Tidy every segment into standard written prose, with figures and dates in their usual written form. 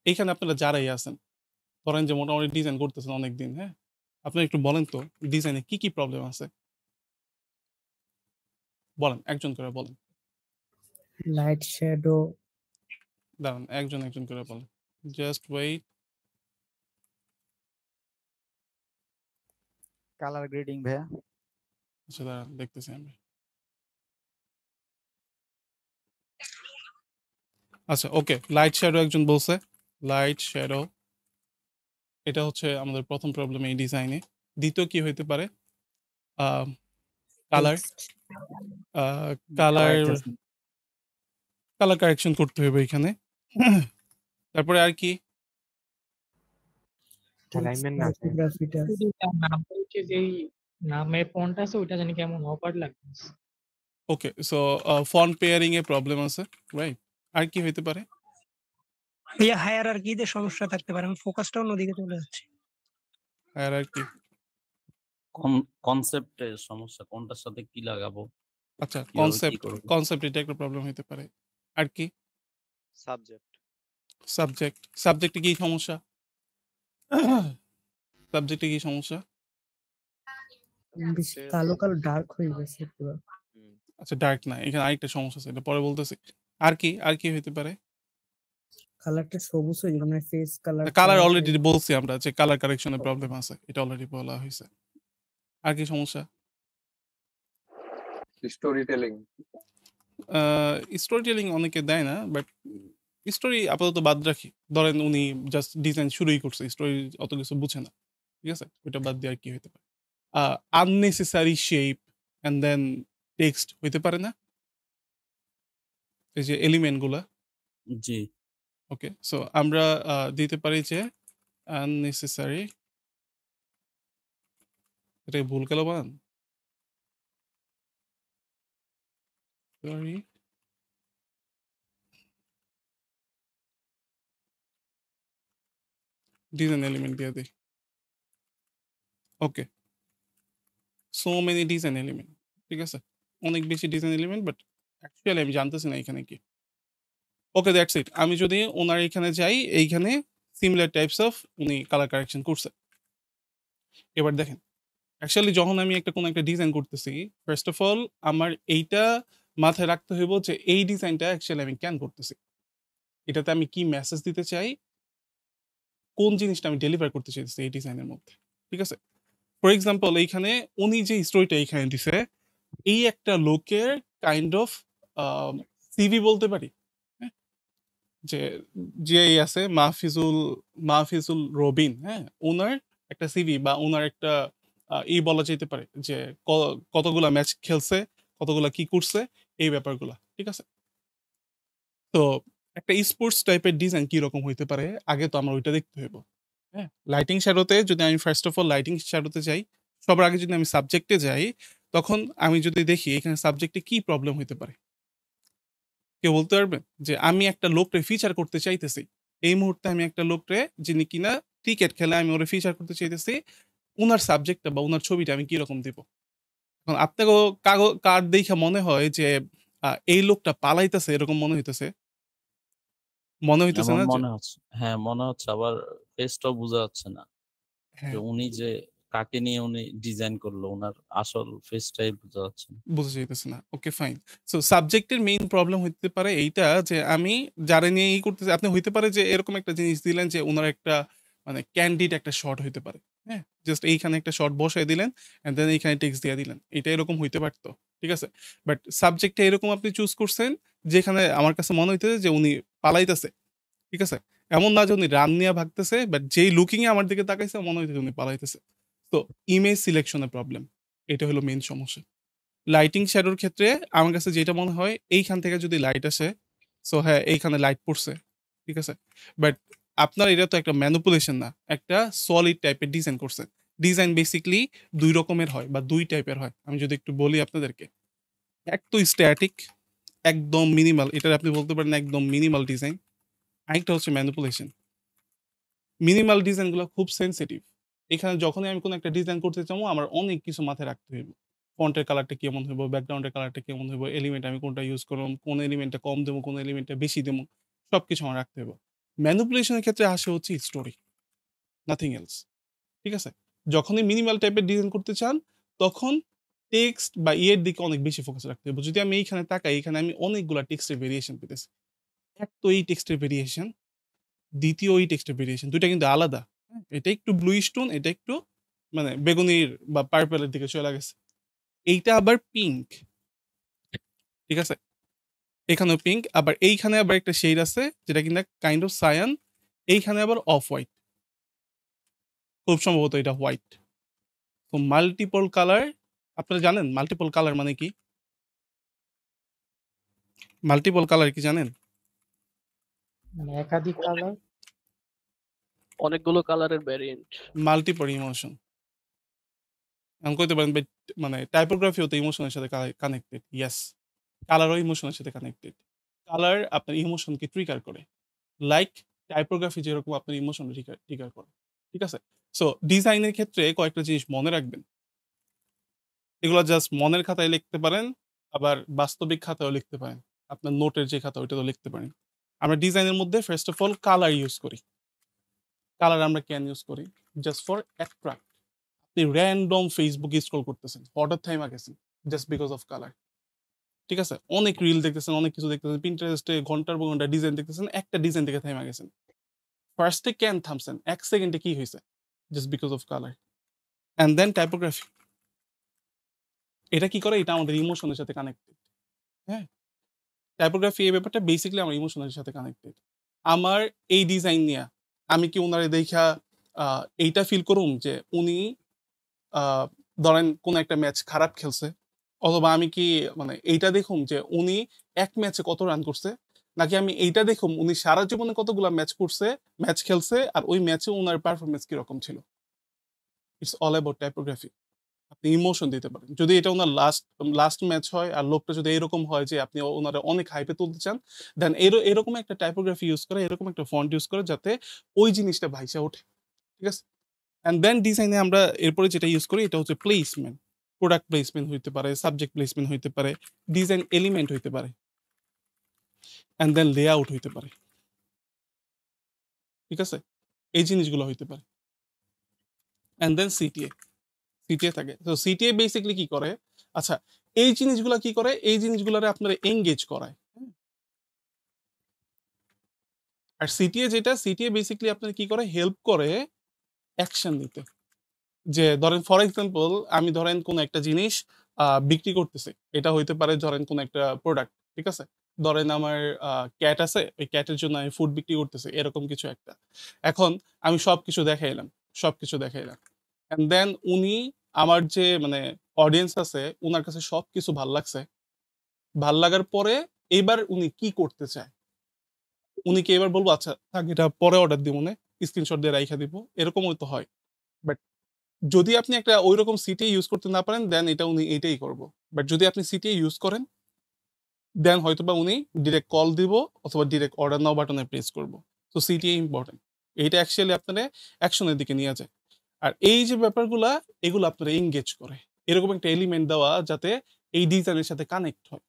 এইখানে আপনারা যারাই আছেন, ধরেন যে মোটামুটি ডিজাইন করতেছেন অনেকদিন, হ্যাঁ? আপনি একটু বলেন তো ডিজাইনে কি প্রবলেম আছে? বলেন, একজন করে বলেন। লাইট শ্যাডো দাঁড়ান, একজন করে বলেন। Just wait. কালার গ্রেডিং ভাইয়া। আচ্ছা দাঁড়ান, দেখতেছি আমি। আচ্ছা ওকে, লাইট শ্যাডো একজন বলছে। লাইট শ্যাডো, এটা হচ্ছে আমাদের প্রথম প্রবলেম এই ডিজাইনে। দ্বিতীয় কি হইতে পারে? Colour text colour adjustment, colour correction করতে হবে এখানে। তারপরে আর কি? অ্যালাইনমেন্ট না আছে। টাইপোগ্রাফিটা শুধু তার নামটা হচ্ছে যেই নামের ফন্ট আছে ওইটা জানি কেমন অপার লাগতেছে। ওকে, সো ফন্ট পেয়ারিং এ প্রবলেম আছে, রাইট? আর কি হইতে পারে? ভাইয়া হায়ারার্কিতে সমস্যা থাকতে পারে, আমি ফোকাসটা অন্যদিকে চলে যাচ্ছে। আর কি? কনসেপ্টের সমস্যা, কোনটার সাথে কি লাগাবো, আচ্ছা, কিভাবে কি করবো। কনসেপ্ট এটা একটা প্রবলেম হইতে পারে। আর কি? সাবজেক্ট। সাবজেক্টে কি সমস্যা? সাবজেক্টে কি সমস্যা? বেশি কালো কালো ডার্ক হয়ে গেছে পুরো। আচ্ছা ডার্ক না, এখানে আরেকটা সমস্যা আছে, এটা পরে বলতেছি। আর কি হইতে পারে? কালারটা সবুজ হয়ে গেল, মানে ফেস কালার কালার অলরেডি বলছি আমরা যে কালার কারেকশনের প্রবলেম আছে, এটা অলরেডি বলা হয়েছে। আর কি সমস্যা? Story telling. স্টোরি টেলিং অনেকে দেয় না, বাট স্টোরি আপাতত বাদ রাখি। ধরেন উনি জাস্ট ডিজাইন শুরুই করছে, স্টোরি অত কিছু বুঝে না, ঠিক আছে? ওইটা বাদ দিয়ে আর কি হইতে পারে? Unnecessary shape and then text হইতে পারে না, এই যে এলিমেন্ট গুলা। জি, ওকে, সো আমরা দিতে পারি যে আননেসেসারি, এটা ভুল কেন বানান? সরি, ডিজাইন এলিমেন্ট দিয়ে দিই। ওকে, সো মেনি ডিজাইন এলিমেন্ট, ঠিক আছে? অনেক বেশি ডিজাইন এলিমেন্ট, বাট অ্যাকচুয়ালি আমি জানতেছি না এখানে কি। ওকে, দ্যাটস ইট। আমি যদি ওনার এখানে যাই, এইখানে সিমিলার টাইপস অফ উনি কালার কারেকশন করছে। এবার দেখেন, অ্যাকচুয়ালি যখন আমি কোনো একটা ডিজাইন করতেছি, ফার্স্ট অফ অল আমার এইটা মাথায় রাখতে হইব যে এই ডিজাইনটা অ্যাকচুয়ালি আমি কেন করতেছি, এটাতে আমি কি মেসেজ দিতে চাই, কোন জিনিসটা আমি ডেলিভার করতে চাইতেছি এই ডিজাইনের মধ্যে, ঠিক আছে? ফর এক্সাম্পল, এইখানে উনি যে স্টোরিটা এইখানে দিছে, এই একটা লোকের কাইন্ড অফ সিভি বলতে পারি, হ্যাঁ? যে যে আছে মাহফিজুল রবিন, হ্যাঁ, ওনার একটা সিভি বা ওনার একটা বলা যেতে পারে যে কতগুলা ম্যাচ খেলছে, কতগুলা কি করছে, এই ব্যাপারগুলা, ঠিক আছে? তো একটা স্পোর্টস টাইপের ডিজাইন কি রকম হইতে পারে, আগে তো আমরা ওইটা দেখতে হইব, হ্যাঁ? লাইটিং শ্যাডোতে যদি আমি ফার্স্ট অফ অল লাইটিং শ্যাডোতে যাই, সবার আগে যদি আমি সাবজেক্টে যাই, তখন আমি যদি দেখি এখানে সাবজেক্টে কি প্রবলেম হইতে পারে, কেউ বলতে পারবেন? যে আমি একটা লোকরে ফিচার করতে চাইতেছি, এই মুহূর্তে আমি একটা লোকরে যিনি কিনা ক্রিকেট খেলে, আমি ওরে ফিচার করতে চাইতেছি, উনার সাবজেক্টটা বা উনার ছবিটা আমি কিরকম দিব? এখন আপনাকেও কার্ড দেখে মনে হয় যে এই লোকটা পালাইতেছে, এরকম মনে হইতেছে এমন না? যে মনে হচ্ছে, হ্যাঁ মনে হচ্ছে, আবার ফেসটাও বোঝা যাচ্ছে না যে হ্যাঁ, উনি যে কাকে নিয়ে উনি ডিজাইন করলো, ওনার আসল ফেসটাই বোঝা যাচ্ছে না। বুঝা যাইতেছে না। Okay fine. সো সাবজেক্টের মেইন প্রবলেম হইতে পারে এইটা যে আমি যারা নিয়ে করতেছি, আপনি হইতে পারে যে এরকম একটা জিনিস দিলেন যে উনার একটা মানে ক্যান্ডিড একটা শট হইতে পারে, হ্যাঁ? জাস্ট এইখানে একটা শট বসায় দিলেন অ্যান্ড দেন এইখানে টেক্সট দিয়ে দিলেন। এটা এরকম হইতে পারতো, ঠিক আছে? বাট সাবজেক্টটা এরকম আপনি চুজ করছেন যেখানে আমার কাছে মনে হইতেছে যে উনি পালাইতেছে, ঠিক আছে? এমন না যে উনি রান নিয়ে ভাগতেছে, বাট যেই লুকিং এ আমার দিকে তাকাইছে মনে হইতেছে উনি পালাইতেছে। তো ইমেজ সিলেকশনের প্রবলেম, এটা হলো মেইন সমস্যা। লাইটিং শ্যাডোর ক্ষেত্রে আমার কাছে যেটা মনে হয়, এইখান থেকে যদি লাইট আসে, সো হ্যাঁ, এইখানে লাইট পড়ছে, ঠিক আছে? বাট আপনার এটা তো একটা ম্যানিপুলেশন না, একটা সলিড টাইপের ডিজাইন করছেন। ডিজাইন বেসিক্যালি ২ রকমের হয় বা ২ টাইপের হয়। আমি যদি একটু বলি আপনাদেরকে। এক তো স্ট্যাটিক, একদম মিনিমাল, এটার আপনি বলতে পারেন একদম মিনিমাল ডিজাইন। আরেকটা হচ্ছে ম্যানিপুলেশন। মিনিমাল ডিজাইনগুলো খুব সেনসিটিভ। এখানে যখনই আমি কোনো একটা ডিজাইন করতে চাবো, আমার অনেক কিছু মাথায় রাখতে হইব। ফন্টের কালারটা কেমন হইব, ব্যাকগ্রাউন্ডের কালারটা কেমন হইব, এলিমেন্ট আমি কোনটা ইউজ করব, কোন এলিমেন্টটা কম দেবো, কোন এলিমেন্টটা বেশি দেবো, সবকিছু আমার রাখতে হইব। ম্যানিপুলেশনের ক্ষেত্রে আসে হচ্ছে স্টোরি, নাথিং এলস। ঠিক আছে? যখনই মিনিমাল টাইপের ডিজাইন করতে চান তখন টেক্সট বা এর দিকে অনেক বেশি ফোকাস রাখতে হবে। যদি আমি এইখানে তাকাই, এখানে আমি অনেকগুলা টেক্সটের ভেরিয়েশন পেতেছি। এক তো এই টেক্সটের ভেরিয়েশন, দ্বিতীয় এই টেক্সটের ভেরিয়েশন, দুইটা কিন্তু আলাদা। হ্যাঁ? এটা একটু ব্লু স্টোন, এটা একটু মানে বেগুনির বা পার্পেলের দিকে চলে গেছে। এইটা আবার পিঙ্ক। ঠিক আছে? এখানেও পিঙ্ক, আবার এইখানে আবার একটা শেড আছে যেটা কিনা কাইন্ড অফ সায়ান, এইখানে আবার অফ হোয়াইট, খুব সম্ভবত এটা হোয়াইট। তো মাল্টিপল কালার, আপনারা জানেন মাল্টিপল কালার মানে কি? মাল্টিপল কালার কি জানেন? মানে একাধিক কালার। অনেকগুলো কালারের ভ্যারিয়েন্ট। Multiple emotion. এমন কইতে পারেন মানে টাইপোগ্রাফিও তো ইমোশনের সাথে কানেক্টেড। ইয়েস, কালারও ইমোশনের সাথে কানেক্টেড। কালার আপনার ইমোশনকে ট্রিগার করে, লাইক টাইপোগ্রাফি যেরকম আপনার ইমোশন ট্রিগার করে। ঠিক আছে? সো ডিজাইনের ক্ষেত্রে কয়েকটা জিনিস মনে রাখবেন। এগুলো জাস্ট মনের খাতায় লিখতে পারেন, আবার বাস্তবিক খাতায়ও লিখতে পারেন। আপনার নোটের যে খাতা ওইটাতেও লিখতে পারেন। আমরা ডিজাইনের মধ্যে first of all colour use করি। কালার আমরা কেন ইউজ করি? Just for attract. আপনি র্যান্ডম ফেসবুক স্ক্রল করতেছেন, হঠাৎ থাইমা গেছেন জাস্ট বিকজ অফ কালার। ঠিক আছে? অনেক রিল দেখতেছেন, অনেক কিছু দেখতেছেন, পিন্টারেস্টে ঘন্টার পর ঘন্টা ডিজাইন দেখতেছেন, একটা ডিজাইন থেকে থাইমা গেছেন। ফার্স্টে কেন থামছেন? 1 সেকেন্ডে কি হইছে? Just because of colour. And then typography. এটা কি করে? এটা আমাদের ইমোশনের সাথে কানেক্টেড। হ্যাঁ? টাইপোগ্রাফি এই ব্যাপারটা বেসিক্যালি আমার ইমোশনের সাথে কানেক্টেড। আমার এই ডিজাইন নিয়া আমি কি উনারে দেইখা এইটা ফিল করুম যে উনি ধরেন কোন একটা ম্যাচ খারাপ খেলছে, অথবা আমি কি মানে এইটা দেখুম যে উনি এক ম্যাচে কত রান করছে, নাকি আমি এইটা দেখুম উনি সারা জীবনে কতগুলা ম্যাচ খেলছে আর ওই ম্যাচে উনার পারফরমেন্স কিরকম ছিল। It's all about typography. আপনি ইমোশন দিতে পারেন। যদি এটা উনার লাস্ট ম্যাচ হয় আর লোকটা যদি এরকম হয় যে আপনি ওনারা অনেক হাইপে তুলতে চান, দেন এরকম একটা টাইপোগ্রাফি ইউজ করে, এরকম একটা ফন্ট ইউজ করে যাতে ওই জিনিসটা ভাইসা ওঠে। ঠিক আছে? অ্যান্ড দেন ডিজাইনে আমরা এরপরে যেটা ইউজ করি এটা হচ্ছে প্লেসমেন্ট। প্রোডাক্ট প্লেসমেন্ট হইতে পারে, সাবজেক্ট প্লেসমেন্ট হইতে পারে, ডিজাইন এলিমেন্ট হইতে পারে, অ্যান্ড দেন লেআউট হইতে পারে। ঠিক আছে? এই জিনিসগুলো হইতে পারে। অ্যান্ড দেন সিটিএ থাকে। তো সিটিএ বেসিক্যালি কি করে? আচ্ছা, এই জিনিসগুলো কি করে? এই জিনিসগুলোরে আপনারা এনগেজ করায়। আর সিটিএ বেসিক্যালি আপনার কি করে? হেল্প করে অ্যাকশন নিতে। যে ধরেন ফর এক্সাম্পল আমি ধরেন কোন একটা জিনিস বিক্রি করতেছি। এটা হইতে পারে ধরেন কোন একটা প্রোডাক্ট। ঠিক আছে? ধরেন আমার ক্যাট আছে, ওই ক্যাটের জন্য আমি ফুড বিক্রি করতেছি, এরকম কিছু একটা। এখন আমি সবকিছু দেখাইলাম। অ্যান্ড দেন উনি আমার যে মানে অডিয়েন্স আছে উনার কাছে সবকিছু ভাল লাগছে। ভাল লাগার পরে এবার উনি কি করতে চায়? উনি কি এবার বলবো আচ্ছা থাক এটা পরে অর্ডার দিব মনে, স্ক্রিনশট দিয়ে রাইখা দিব, এরকমও তো হয়। বাট যদি আপনি একটা ওইরকম সিটিএ ইউজ করতে না পারেন দেন এটা উনি এইটাই করবো। বাট যদি আপনি সিটিএ ইউজ করেন দেন হয়তোবা উনি ডিরেক্ট কল দিব অথবা ডিরেক্ট অর্ডার নাও বাটনে প্রেস করবো। তো সিটিএ ইম্পর্টেন্ট। এইটা অ্যাকচুয়ালি আপনারা অ্যাকশনের দিকে নিয়ে যায়। আর এই যে ব্যাপারগুলা এগুলো আপনারা এনগেজ করে, এরকম একটা এলিমেন্ট দেওয়া যাতে এই ডিজাইনের সাথে কানেক্ট হয়,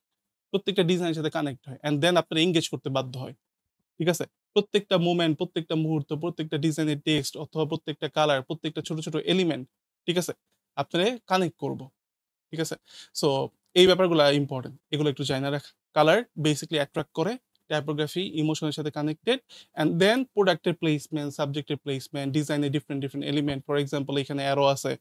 প্রত্যেকটা ডিজাইনের সাথে কানেক্ট হয়, অ্যান্ড দেন আপনারা এনগেজ করতে বাধ্য হয়। ঠিক আছে? প্রত্যেকটা মোমেন্ট, প্রত্যেকটা মুহূর্ত, প্রত্যেকটা ডিজাইনের টেক্সট অথবা প্রত্যেকটা কালার, প্রত্যেকটা ছোট ছোট এলিমেন্ট, ঠিক আছে, আপনারা কানেক্ট করব। ঠিক আছে? সো এই ব্যাপারগুলো ইম্পর্টেন্ট, এগুলো একটু জানা রাখা। কালার বেসিক্যালি অ্যাট্রাক্ট করে, টাইপোগ্রাফি ইমোশনের সাথে কানেক্টেড, অ্যান্ড দেন প্রোডাক্টের প্লেসমেন্ট, সাবজেক্টের প্লেসমেন্ট, ডিজাইনের different different element. For example এখানে অ্যারো আছে,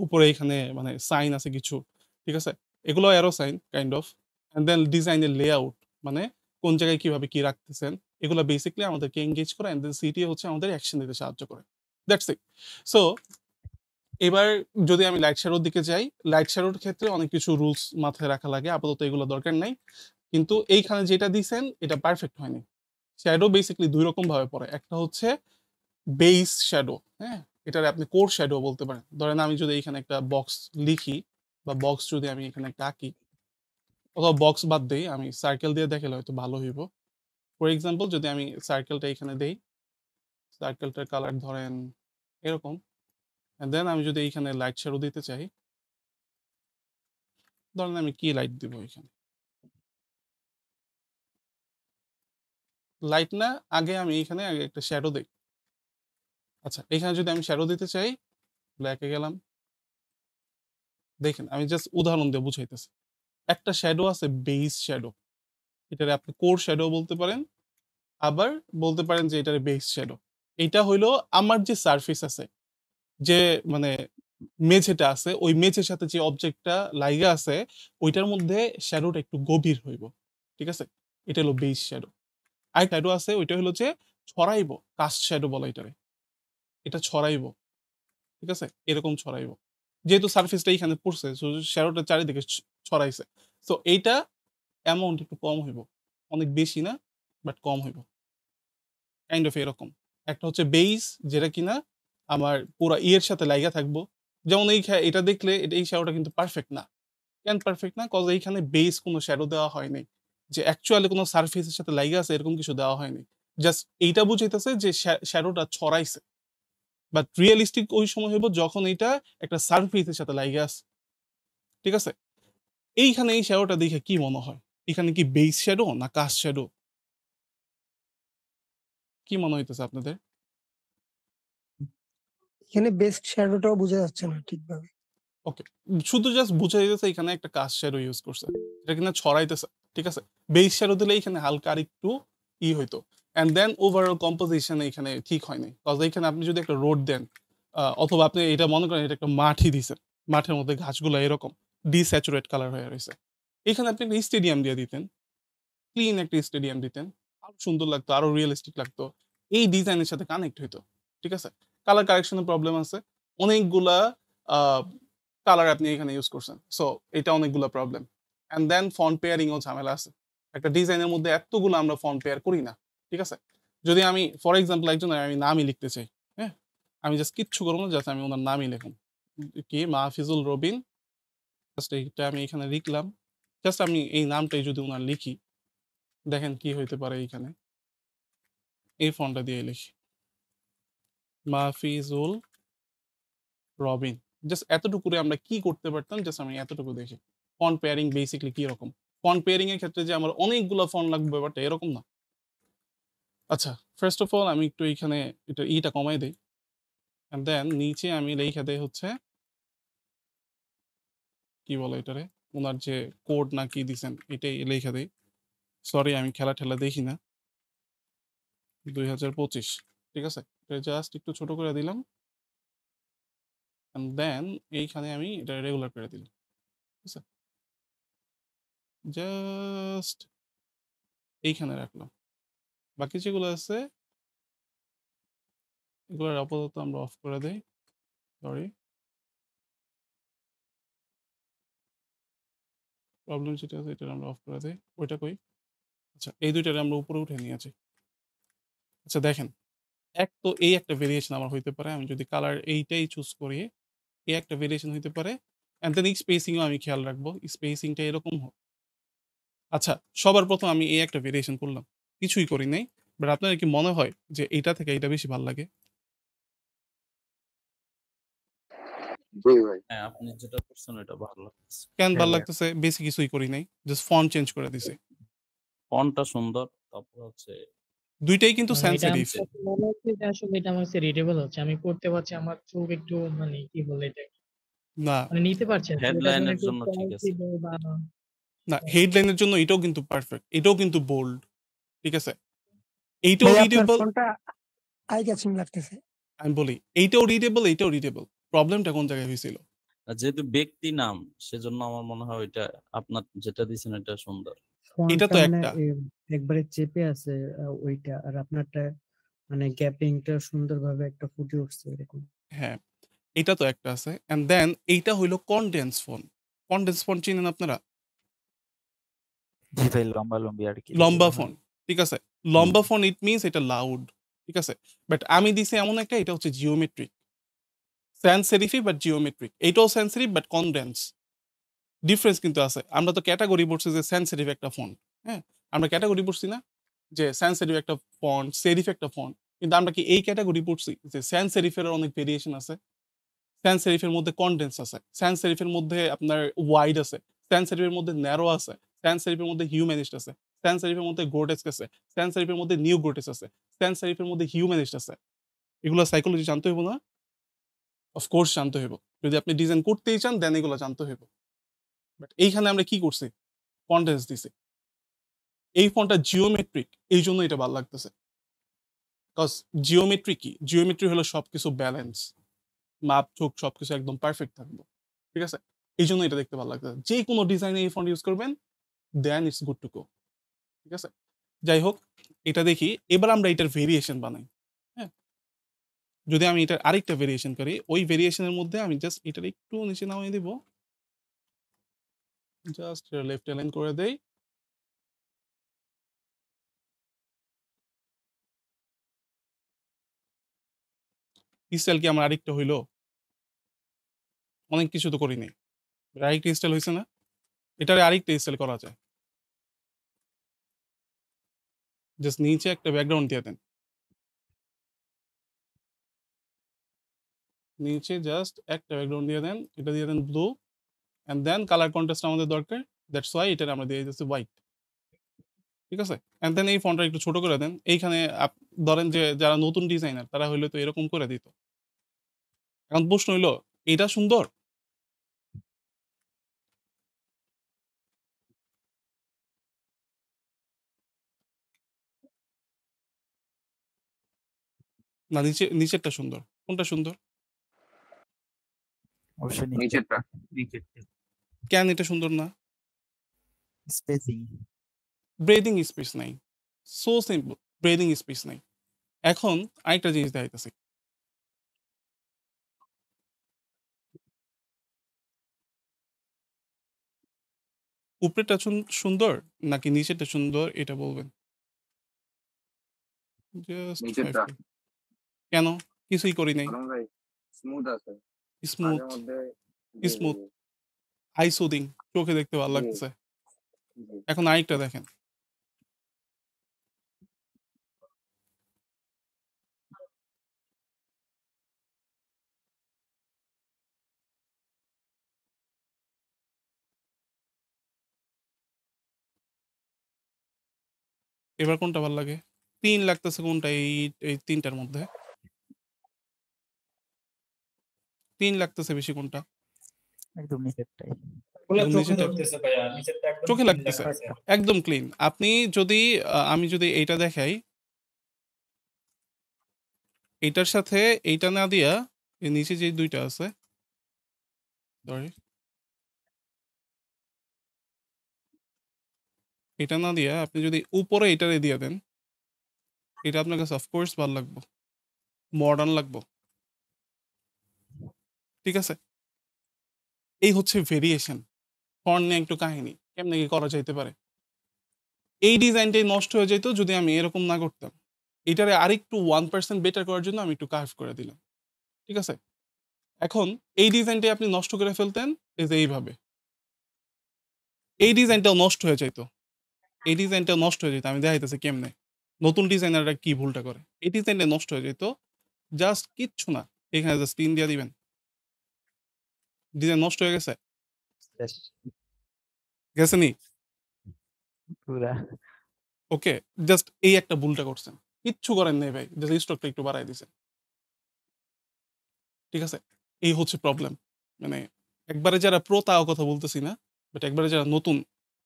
উপরে এখানে মানে সাইন আছে কিছু। ঠিক আছে? এগুলো arrow sign kind of. And then ডিজাইনের লেআউট, মানে কোন জায়গায় কিভাবে কি রাখতেছেন, এগুলো বেসিক্যালি আমাদেরকে এনগেজ করে, অ্যান্ড দেন সিটি হচ্ছে আমাদের অ্যাকশন দিতে সাহায্য করে। That's it. সো এবার যদি আমি লাইট শ্যাডোর দিকে যাই, লাইট শ্যাডোর ক্ষেত্রে অনেক কিছু রুলস মাথায় রাখা লাগে, আপাতত এগুলো দরকার নাই। কিন্তু এইখানে যেটা দিছেন এটা পারফেক্ট হয়নি। শ্যাডো বেসিক্যালি ২ রকম ভাবে পড়ে। একটা হচ্ছে বেস শ্যাডো, হ্যাঁ? এটারে আপনি কোর শ্যাডো বলতে পারেন। ধরেন আমি যদি এখানে একটা বক্স লিখি বা বক্স যদি আমি এখানে একটা আঁকি, অথবা বক্স বাদ দেই, আমি সার্কেল দিয়ে দেখালে হয়তো ভালো হইব। ফর এক্সাম্পল যদি আমি সার্কেলটা এখানে দেই, সার্কেলটার কালার ধরেন এরকম, অ্যান্ড দেন আমি যদি এইখানে লাইট শ্যাডো দিতে চাই, ধরেন আমি কি লাইট দিব এখানে? লাইট না, আগে আমি এখানে আগে একটা শ্যাডো দেই। আচ্ছা, এখানে যদি আমি শ্যাডো দিতে চাই, ব্ল্যাকে গেলাম। দেখেন আমি জাস্ট উদাহরণ দিয়ে বুঝাইতেছি। একটা শ্যাডো আছে বেস শ্যাডো। এটারে আপনি কোর শ্যাডো বলতে পারেন, আবার বলতে পারেন যে এটারে বেস শ্যাডো। এইটা হইলো আমার যে সারফেস আছে, যে মানে মেঝেটা আছে, ওই মেঝের সাথে যে অবজেক্টটা লাইগা আছে, ওইটার মধ্যে শ্যাডোটা একটু গভীর হইব। ঠিক আছে? এটা হলো বেস শ্যাডো। আর শ্যাডো আছে, ওইটা হলো যে ছড়াইবো, কাস্ট শ্যাডো বলা এটারে। এটা ছড়াইবো। ঠিক আছে? এরকম ছড়াইবো। যেহেতু সারফেসটা এখানে পড়ছে, সো শ্যাডোটা চারিদিকে ছড়াইছে। সো এইটা অ্যামাউন্ট একটু কম হইব। অনেক বেশি না, বাট কম হইব। কাইন্ড অফ এরকম। একটা হচ্ছে বেইস, যেটা কিনা আমার পুরা ইয়ের সাথে লাইগা থাকবো। যেমন এটা দেখলে এই শ্যাডোটা কিন্তু পারফেক্ট না। কেন পারফেক্ট না? কজ এইখানে বেস কোনো শ্যাডো দেওয়া হয়নি। যে অ্যাকচুয়ালি কোনো সারফেসের সাথে লাইগা আছে এরকম কিছু দেওয়া হয়নি। জাস্ট এইটা বুঝাইতেছে যে শ্যাডোটা ছড়াইছে। বাট রিয়েলিস্টিক ওই সময় হইব যখন এইটা একটা সারফেসের সাথে লাইগা আছে। ঠিক আছে? এইখানে এই শ্যাডোটা দেখে কি মনে হয়? এখানে কি বেস শ্যাডো না কাস্ট শ্যাডো? কি মনে হইতেছে আপনাদের? এখানে বেস্ট শ্যাডোটাও বোঝা যাচ্ছে না ঠিকভাবে। ওকে। শুধু জাস্ট বুঝাই দিতেছে এখানে একটা কাস্ট শ্যাডো ইউজ করছে। এটা কিনা ছড়াইতেছে। ঠিক আছে? বেস শ্যাডো দিলে এখানে হালকা আরেকটু হইতো। অ্যান্ড দেন ওভারঅল কম্পোজিশন এখানে ঠিক হয়নি। কজ এখানে আপনি যদি একটা রোড দেন, অথবা আপনি এটা মনে করেন এটা একটা মাঠই দিছেন। মাঠের মধ্যে ঘাসগুলো এরকম ডিস্যাচুরেট কালার হয়ে রয়েছে। এখানে আপনি একটা স্টেডিয়াম দিয়ে দিতেন। ক্লিন একটা স্টেডিয়াম দিতেন। আরো সুন্দর লাগতো, আরো রিয়েলিস্টিক লাগতো। এই ডিজাইনের সাথে কানেক্ট হইতো। ঠিক আছে? কালার কারেকশনের প্রবলেম আছে। অনেকগুলা কালার আপনি এখানে ইউজ করছেন। সো এটা অনেকগুলা প্রবলেম। অ্যান্ড দেন ফন্ট পেয়ারিংও ঝামেলা আছে। একটা ডিজাইনের মধ্যে এতগুলো আমরা ফন্ট পেয়ার করি না। ঠিক আছে? যদি আমি ফর এক্সাম্পল একজনের আমি নামই লিখতে চাই, হ্যাঁ? আমি জাস্ট কিচ্ছু করবো না, জাস্ট আমি ওনার নামই লিখুন। কি মাহফিজুল রবিন। জাস্ট এইটা আমি এখানে লিখলাম। জাস্ট আমি এই নামটাই যদি ওনার লিখি, দেখেন কি হইতে পারে এইখানে। এই ফন্টটা দিয়ে লিখি। মাহফিজুল রবিন। জাস্ট এতটুকু করে আমরা কি করতে পারতাম, জাস্ট আমি এতটুকু দেখি। ফন্ট পেয়ারিং বেসিক্যালি কি রকম? ফন্ট পেয়ারিং এর ক্ষেত্রে যে আমার অনেকগুলো ফন্ট লাগবে, ব্যাপারটা এরকম না। আচ্ছা, ফার্স্ট অফ অল আমি একটু এইখানে এটা ইটা কমাই দেই। এন্ড দেন নিচে আমি লেখা দেই হচ্ছে কি বলে এটারে, ওনার যে কোড না কি দিছেন এটাই লেখা দেই। সরি, আমি খেলা ঠেলা দেখি না। 2025। ঠিক আছে? এটা জাস্ট একটু ছোট করে দিলাম। এন্ড দেন এইখানে আমি এটা রেগুলার করে দিলাম। ঠিক আছে? জাস্ট এইখানে রাখলাম। বাকি যেগুলো আছে এগুলোর আপাতত আমরা অফ করে দেই। সরি, প্রবলেম যেটা আছে এটা আমরা অফ করে দেই। ওইটা কই? আচ্ছা, এই দুইটারে আমরা উপরে উঠে নিয়ে আসি। আচ্ছা দেখেন, এক তো এই একটা ভেরিয়েশন আমার হইতে পারে। আমি যদি কালার এইটাই চুজ করি, এই একটা ভেরিয়েশন হইতে পারে। অ্যান্ড দেন স্পেসিংও আমি খেয়াল রাখবো। স্পেসিংটা এরকম হোক। আচ্ছা, সবার প্রথম আমি এই একটা ভেরিয়েশন করলাম। কিছুই করি নাই। বাট আপনার কি মনে হয় যে এইটা থেকে এইটা বেশি ভালো লাগে? হ্যাঁ, আপনি যেটা করছেন ওটা ভালো লাগছে। কেন ভালো হ্যাঁ। লাগতেছে? বেশি কিছুই করি নাই। জাস্ট ফন্ট চেঞ্জ করে দিছি। ফন্টটা সুন্দর, তারপর হচ্ছে দুইটাই কিন্তু মানে এটা আমার সেনসিটিভ। কাছে মনে হচ্ছে যে আসলে এটা আমার কাছে রিডেবল হচ্ছে। আমি করতে পারছি, আমার চোখ একটু মানে কি বলে এটা? না, মানে নিতে পারছে না। তো এটার জন্য হেডলাইনের একটু জন্য ঠিক ফন্ট আছে। দিব বা না, হেডলাইনের জন্য এটাও কিন্তু পারফেক্ট। এটাও কিন্তু বোল্ড। ঠিক আছে? এইটাও ভাই আপনার রিডেবল। ফোনটা আই ক্যাচিং লাগতেছে। আমি বলি এইটাও রিডেবল, এইটাও রিডেবল। প্রবলেমটা কোন জায়গায় হয়েছিল? আর যেহেতু ব্যক্তি নাম, সেজন্য আমার মনে হয় ওইটা আপনার যেটা দিছেন এটা সুন্দর। এটা ফন্টটা তো মানে একটা। একবারে চেপে আছে ওইটা, আর আপনারটা মানে গ্যাপিংটা সুন্দরভাবে একটা ফুটে উঠছে এরকম। হ্যাঁ, এটা তো একটা আছে। অ্যান্ড দেন এইটা হইলো কনডেন্স ফন্ট। কনডেন্স ফন্ট চিনেন আপনারা? জি ভাই, লম্বা-লম্বি আরকি লম্বা যেগুলো হয়। ফন্ট। ঠিক আছে? লম্বা ফন্ট ইট মিনস এটা লাউড। ঠিক আছে? বাট আমি দিছি এমন একটা, এটা হচ্ছে geometric. sans serif but geometric. এইটাও sans serif but condense. Difference কিন্তু আছে। আমরা তো ক্যাটেগরি পড়ছি যে sans serif একটা ফন্ট। হ্যাঁ? আমরা ক্যাটেগরি পড়ছি না? যে sans serif একটা ফন্ট, serif একটা ফন্ট। কিন্তু আমরা কি এই ক্যাটেগরি পড়ছি যে sans serif এর অনেক ভেরিয়েশন আছে? sans serif এর মধ্যে কনডেন্স আছে। sans serif এর মধ্যে আপনার ওয়াইড আছে। sans serif এর মধ্যে ন্যারো আছে। sans serif এর মধ্যে হিউম্যানিস্ট আছে। স্যান্স সেরিফের মধ্যে গ্রোটেস্ক আছে, স্যান্স সেরিফের মধ্যে নিউ গ্রোটেস্ক আছে, স্যান্স সেরিফের মধ্যে হিউম্যানিস্ট আছে। এগুলা সাইকোলজি জানতে হইব না? অফকোর্স জানতে হইব। যদি আপনি ডিজাইন করতেই চান দেন এগুলা জানতে হইব। বাট এইখানে আমরা কি করছি? কনটেন্টস দিছি। এই ফন্টটা জিওমেট্রিক, এই জন্য এটা ভালো লাগতেছে। কজ জিওমেট্রি কি? জিওমেট্রি হলো সবকিছু ব্যালেন্স, মাপ ঝোঁক সবকিছু একদম পারফেক্ট থাকবে। ঠিক আছে? এই জন্য এটা দেখতে ভালো লাগতেছে। যে কোনো ডিজাইনে এই ফন্ট ইউজ করবেন, দেন ইটস গুড টু গো। ঠিক আছে? যাই হোক, এটা দেখি। এবার আমরা এটার ভেরিয়েশন বানাই। হ্যাঁ? যদি আমি এটার আরেকটা ভেরিয়েশন করি, ওই ভেরিয়েশনের মধ্যে আমি জাস্ট এটার একটু নিচে নামিয়ে দিব। জাস্ট লেফট অ্যালাইন করে দেই। স্টাইল কি আমার আরেকটা হইলো? অনেক কিছু তো করি নাই। আরেকটা স্টাইল হইছে না? এটারে আরেকটা স্টাইল করা যায়। জাস্ট নিচে একটা ব্যাকগ্রাউন্ড দিয়ে দেন। নিচে জাস্ট একটা ব্যাকগ্রাউন্ড দিয়ে দেন। এটা দিয়ে দেন blue and then colour contrast আমাদের দরকার। দ্যাটস ওয়াই এটার আমরা দিয়ে দিতেছি হোয়াইট। ঠিক আছে? অ্যান্ড দেন এই ফন্টটা একটু ছোট করে দেন। এইখানে ধরেন যে যারা নতুন ডিজাইনার তারা হইলে তো এরকম করে দিত। এখন প্রশ্ন হইলো, এটা সুন্দর? না নিচেরটা সুন্দর? কোনটা সুন্দর? অবশ্যই নিচেরটা। কেন এটা সুন্দর না? স্পেসিং। ব্রেদিং স্পেস নাই। সো সিম্পল, ব্রেদিং স্পেস নাই। এখন আরেকটা জিনিস দেখাইতেছি। উপরেরটা সুন্দর নাকি নিচেরটা সুন্দর এটা বলবেন। জাস্ট নিচেরটা। কেন? কিছুই করি নাই। কারণ ভাই স্মুথ আছে। স্মুথ, মাঝে মধ্যে স্মুথ, আই সুদিং, চোখে দেখতে ভালো জি। লাগতেছে। জি। এখন আরেকটা দেখেন। এবার কোনটা ভালো লাগে? ৩ লাগতেছে কোনটা এই ৩টার মধ্যে? ৩ লাগতেছে বেশি কোনটা? একদম নিচেরটাই। ওগুলা একদম চোখে নিচেরটা? ধরতেছে ভাইয়া, নিচেরটা একদম চোখে clean লাগতেছে। লাগতেছে। একদম ক্লিন। আপনি যদি আমি যদি এইটা দেখাই, এইটার সাথে এইটা না দিয়া এর নিচে যে ২ টা আছে, সরি। এটা না দিয়া আপনি যদি উপরে এটারে দিয়ে দেন, এটা আপনার কাছে অফ কোর্স ভালো লাগবে। মডার্ন লাগবে। ঠিক আছে? এই হচ্ছে ভেরিয়েশন। ফন্ট নিয়ে একটু কাহিনী। কেমনে কি করা যাইতে পারে? এই ডিজাইনটাই নষ্ট হয়ে যেত যদি আমি এরকম না করতাম। এটারে আরেকটু 1% বেটার করার জন্য আমি একটু কার্ভ করে দিলাম। ঠিক আছে? এখন এই ডিজাইনটাই আপনি নষ্ট করে ফেলতেন এই যে এইভাবে। এই ডিজাইনটাও নষ্ট হয়ে যাইত। এই ডিজাইনটাও নষ্ট হয়ে যেত। আমি দেখাইতেছি কেমনে। নতুন ডিজাইনাররা কি ভুলটা করে। এই ডিজাইনটা নষ্ট হয়ে যেত। জাস্ট কিচ্ছু না। এখানে জাস্ট পিন দিয়ে দিবেন। ডিজাইন নষ্ট হয়ে গেছে? শেষ। গেছে নি? পুরা। ওকে, জাস্ট এই একটা ভুলটা করছেন। কিচ্ছু করেন নাই ভাই। জাস্ট স্টকটা একটু বাড়ায় দিছেন। ঠিক আছে? এই হচ্ছে প্রবলেম। মানে একবারে যারা প্রো তাও কথা বলতেছি না। বাট একবারে যারা নতুন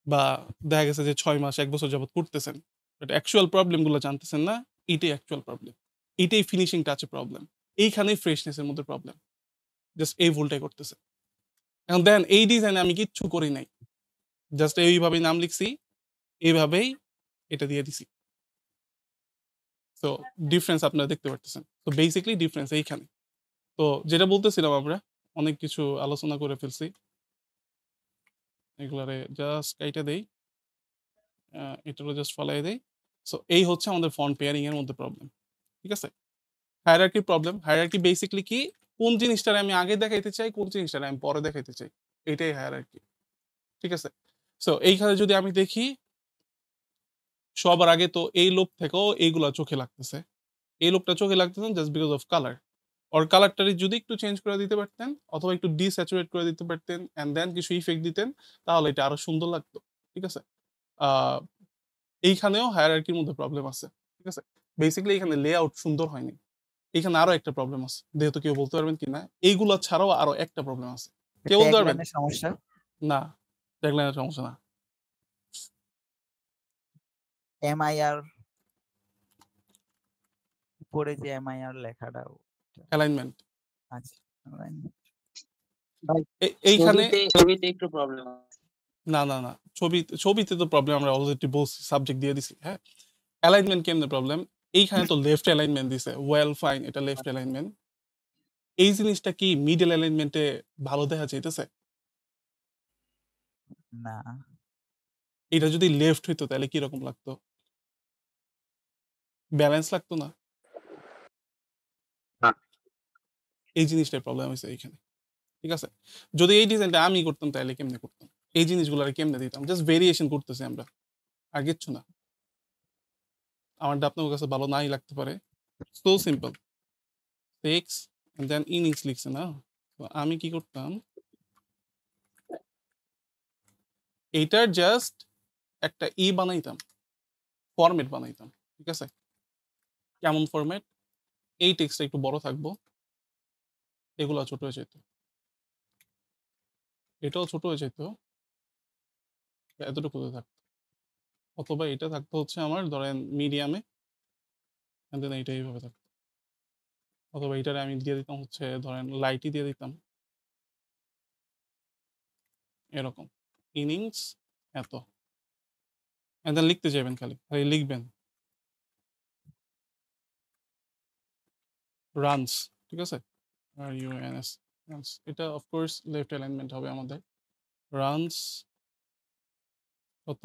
বা দেখা গেছে যে ৬ মাস ১ বছর যাবত করতেছেন। বাট অ্যাকচুয়াল প্রবলেম গুলো জানতেছেন না। এটাই অ্যাকচুয়াল প্রবলেম। এটাই ফিনিশিং টাচে প্রবলেম। এইখানেই ফ্রেশনেস এর মধ্যে প্রবলেম। জাস্ট এই ভুলটাই করতেছে। এখন দেন এই ডিজাইনে আমি কিচ্ছু করি নাই। জাস্ট এইভাবেই নাম লিখছি। এইভাবেই এটা দিয়ে দিছি। সো ডিফারেন্স আপনারা দেখতে পারতেছেন। তো বেসিক্যালি ডিফারেন্স এইখানে। তো যেটা বলতেছিলাম আমরা অনেক কিছু আলোচনা করে ফেলছি। এগুলারে জাস্ট কাইটা দেই। এটারও জাস্ট ফলাই দেই। সো এই হচ্ছে আমাদের ফন্ট পেয়ারিং এর মধ্যে প্রবলেম। ঠিক আছে? Hierarchy problem. হায়ারার্কি বেসিক্যালি কি? কোন জিনিসটারে আমি আগে দেখাইতে চাই, কোন জিনিসটারে আমি পরে দেখাইতে চাই। এটাই হায়ারার্কি। ঠিক আছে? সো এইখানে যদি আমি দেখি সবার আগে তো এই লোক থেকেও এইগুলা চোখে লাগতেছে। এই লোকটা চোখে লাগতেছে জাস্ট বিকজ অফ কালার। ওর কালারটারে যদি একটু চেঞ্জ করে দিতে পারতেন অথবা একটু ডিস্যাচুরেট করে দিতে পারতেন অ্যান্ড দেন কিছু ইফেক্ট দিতেন তাহলে এটা আরো সুন্দর লাগতো। ঠিক আছে? এইখানেও হায়ারার্কির মধ্যে প্রবলেম আছে, ঠিক আছে? বেসিক্যালি এখানে লেআউট সুন্দর হয়নি। এখানে আরো একটা প্রবলেম আছে, যেহেতু কেউ বলতে পারবেন কিনা এইগুলা ছাড়াও আরো একটা প্রবলেম আছে, কেউ বলতে পারবেন? ট্যাগলাইনের সমস্যা। না, ট্যাগলাইনের সমস্যা না। এমআইআর উপরে যে এমআইআর লেখাটা অ্যালাইনমেন্ট আচ্ছা এইখানে ছবিতে একটু প্রবলেম আছে। না না না, ছবিতে তো প্রবলেম আমরা অলরেডি বলছি, সাবজেক্ট দিয়ে দিছি। হ্যাঁ, অ্যালাইনমেন্ট কেমনে প্রবলেম? এইখানে তো লেফট অ্যালাইনমেন্ট দিছে, ওয়েল ফাইন, এটা লেফট অ্যালাইনমেন্ট। এই জিনিসটা কি মিডল অ্যালাইনমেন্টে ভালো দেখা যাইতেছে? না, এটা যদি লেফট হইতো তাহলে কি রকম লাগতো? ব্যালেন্স লাগতো না? না। এই জিনিসটাই প্রবলেম হয়েছে এইখানে, ঠিক আছে? যদি এই ডিজাইনটা আমি করতাম তাহলে কেমনে করতাম? এই জিনিসগুলো কেমনে দিতাম? জাস্ট ভেরিয়েশন করতেছি আমরা, আর কিচ্ছু না। আমারটা আপনার কাছে ভালো নাই লাগতে পারে। So simple, text and then innings লিখছে না? তো আমি কি করতাম, এইটার জাস্ট একটা বানাইতাম, ফরম্যাট বানাইতাম, ঠিক আছে? কেমন ফরম্যাট? এই টেক্সটটা একটু বড় থাকবো, এগুলো ছোট হয়ে যেত, এটাও ছোট হয়ে যেত, এতটুকু থাকতো, অথবা এটা থাকতো হচ্ছে আমার ধরেন মিডিয়ামে, দেন এইটা এইভাবে থাকতো, অথবা এটারে আমি দিয়ে দিতাম হচ্ছে ধরেন লাইটই দিয়ে দিতাম, এরকম ইনিংস এত, দেন লিখতে যাবেন, খালি লিখবেন রানস, ঠিক আছে? RUNS, runs. এটা অফকোর্স লেফট অ্যালাইনমেন্ট হবে আমাদের। রানস কত?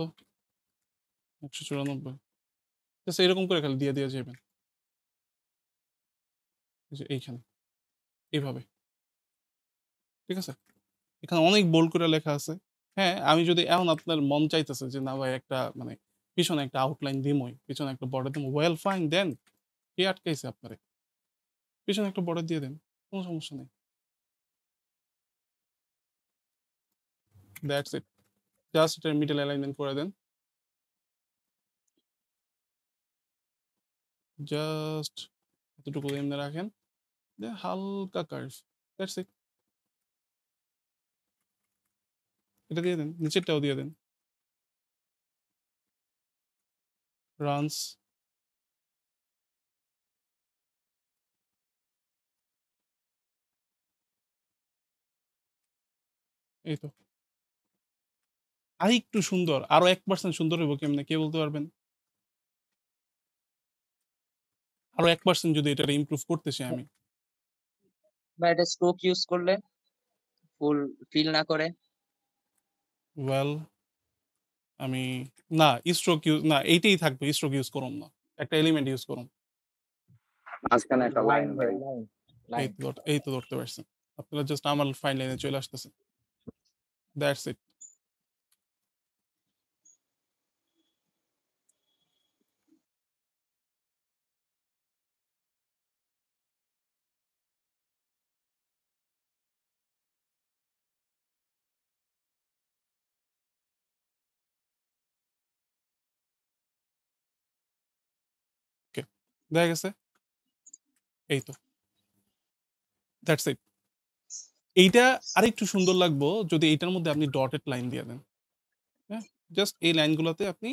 194, ঠিক আছে? এরকম করে খালি দিয়ে দিয়ে যাবেন, এইখানে এইভাবে, ঠিক আছে? এখানে অনেক বোল্ড করে লেখা আছে। হ্যাঁ, আমি যদি এখন আপনার মন চাইতেছে যে না ভাই একটা মানে পিছনে একটা আউটলাইন দিমই, পিছনে একটা বর্ডার দিম, ওয়েল ফাইন, দেন কে আটকাইছে আপনারে? পিছনে একটা বর্ডার দিয়ে দেন, কোনো সমস্যা নেই। দ্যাটস ইট, জাস্ট এটার মিডল অ্যালাইনমেন্ট করে দেন, জাস্ট এতটুকু এমনি রাখেন, দেন হালকা কার্ভ, দ্যাটস ইট। এটা দিয়ে দেন, নিচেরটাও দিয়ে দেন, রানস এই তো। আর একটু সুন্দর, আরো 1% সুন্দর হইব কেমনে, কে বলতে পারবেন? আরো 1% যদি এটা ইমপ্রুভ করতেছি আমি, বা এটা স্ট্রোক ইউজ করলে ফুল ফিল না করে। ওয়েল আমি না স্ট্রোক ইউজ না, এইটাই থাকবে, স্ট্রোক ইউজ করুন না, একটা এলিমেন্ট ইউজ করুন। মাঝখানে একটা লাইন ভাই। এই তো ধরতে পারছেন আপনারা, জাস্ট আমার ফাইন লাইনে চলে আসতেছে, দ্যাটস ইট। ওকে, দেখা গেছে, এই তো, দ্যাটস ইট। এইটা আরেকটু সুন্দর লাগবো যদি এইটার মধ্যে আপনি ডটেড লাইন দিয়ে দেন। হ্যাঁ, জাস্ট এই লাইনগুলোতে আপনি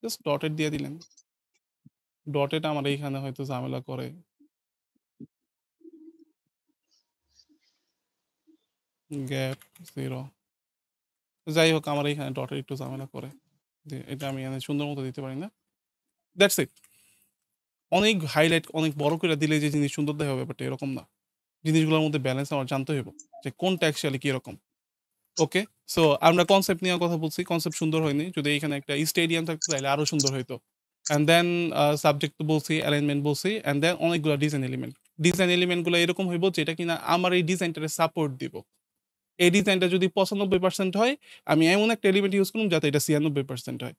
জাস্ট ডটেড দিয়ে দিলেন। ডটেড আমার এইখানে হয়তো ঝামেলা করে, গ্যাপ 0, যাই হোক আমার এইখানে ডটেড একটু ঝামেলা করে, এটা আমি এখানে সুন্দর মতো দিতে পারি না, দ্যাটস ইট। অনেক হাইলাইট অনেক বড় করে দিলে যে জিনিস সুন্দর দেখা হবে, ব্যাপারটা এরকম না। জিনিসগুলোর মধ্যে ব্যালেন্স আমার জানতে হবে যে কোনটা অ্যাকচুয়ালি কিরকম। ওকে, সো আমরা কনসেপ্ট নিয়ে কথা বলছি, কনসেপ্ট সুন্দর হয়নি, যদি এখানে একটা স্টেডিয়াম থাকতো তাহলে আরো সুন্দর হইতো। অ্যান্ড দেন সাবজেক্ট তো বলছি, অ্যালাইনমেন্ট বলছি, অ্যান্ড দেন অনেকগুলো ডিজাইন এলিমেন্ট। ডিজাইন এলিমেন্টগুলো এরকম হইব যেটা কিনা আমার এই ডিজাইনটারে সাপোর্ট দিব। এই ডিজাইনটা যদি 95% হয়, আমি এমন একটা এলিমেন্ট ইউজ করুন যাতে এটা 96% হয়।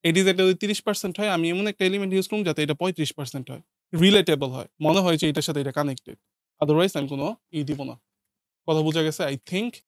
এই ডিজাইনটা যদি 30% হয়, আমি এমন একটা এলিমেন্ট ইউজ করুন যাতে এটা 35% হয়, রিলেটেবল হয়, মনে হয় যে এটার সাথে এটা কানেক্টেড। আদারওয়াইজ আমি কোনো দিব না। কথা বোঝা গেছে আই থিঙ্ক।